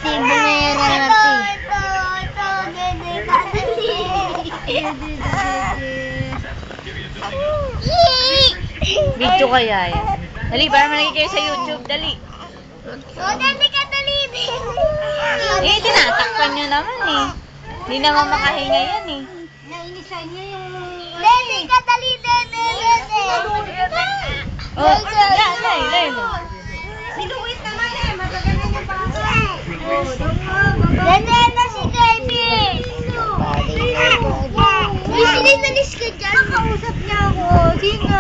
Aktibo na yan natin. Video kaya yan. Dali, para malagay kayo sa YouTube. Dali. Dali ka, dali. Eh, tinatakpan nyo naman eh. Hindi naman makahinga yan eh. Nainisan niya yung... Dali ka, dali, dali. Oh, lay. Si Luis naman eh, magaganda niya pa ako. Dali na si David. Uy, sinalis ka dyan. Nakausap niya ako. Sino?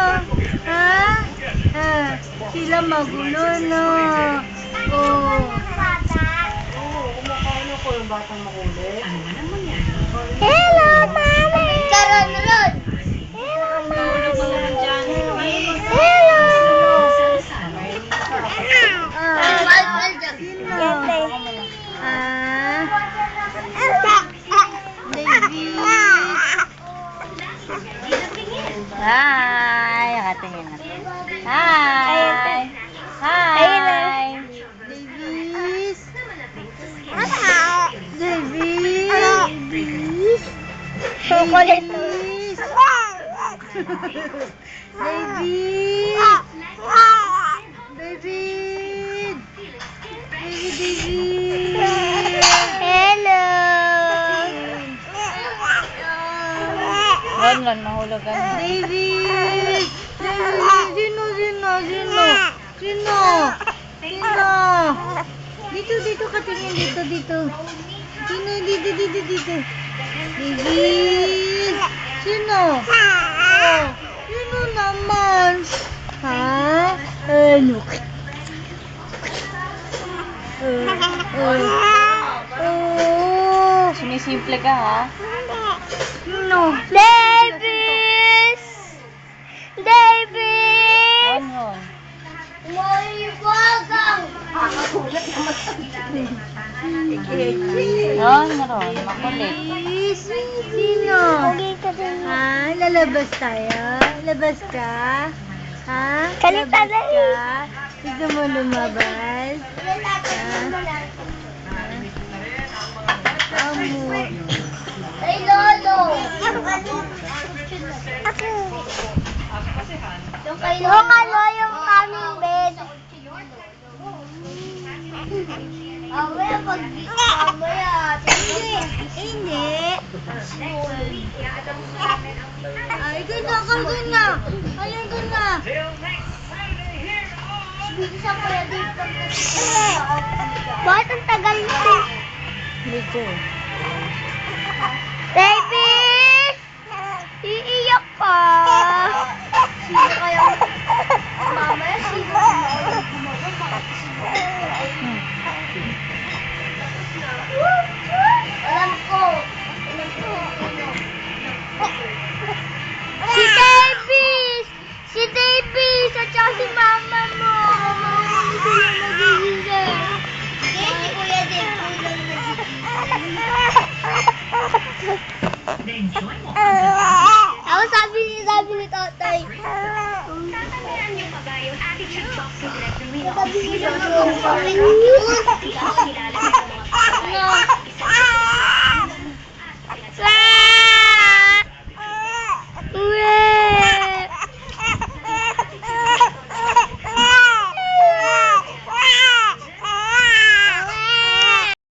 Ha? Sila magulo, no? Oh. Kumakaano ko yung batang makulit? Hello, Mama! Karon, Ron! Hello, Mama! Hello! Hi! Nakatingin na. Hi! Hi! Davis! Davis! Chocolate! Davis! David! David! Hello! Ron, mahulugan. David! David! Sino? Dito ka tingin. Dito. Sino? Dito. David! Sino? Oh, sino naman? Ha? Ano? Sinisimple ka ha? No. Davis! Ron. May bagang! Ron, makulit. Sino? Ha? Lalabas tayo? Labas ka? Ha? Kalita na ka? Gusto mo lumabas? Amo. Ay, Lolo! Yung ano, yung kaming bed. Mamaya, Hindi. Ay, ganda. Ayun, ganda. Bakit ang tagal nito? Video. Davis! Iiyak ka. Sino kaya? Mamaya, sino? Alam ko. Si Davis! At saka si mama mo. Hindi sila nagigising. Hindi, si Kuya Dave po lang nagigising. Ako sabi ni tatay. Sabi ni tatay.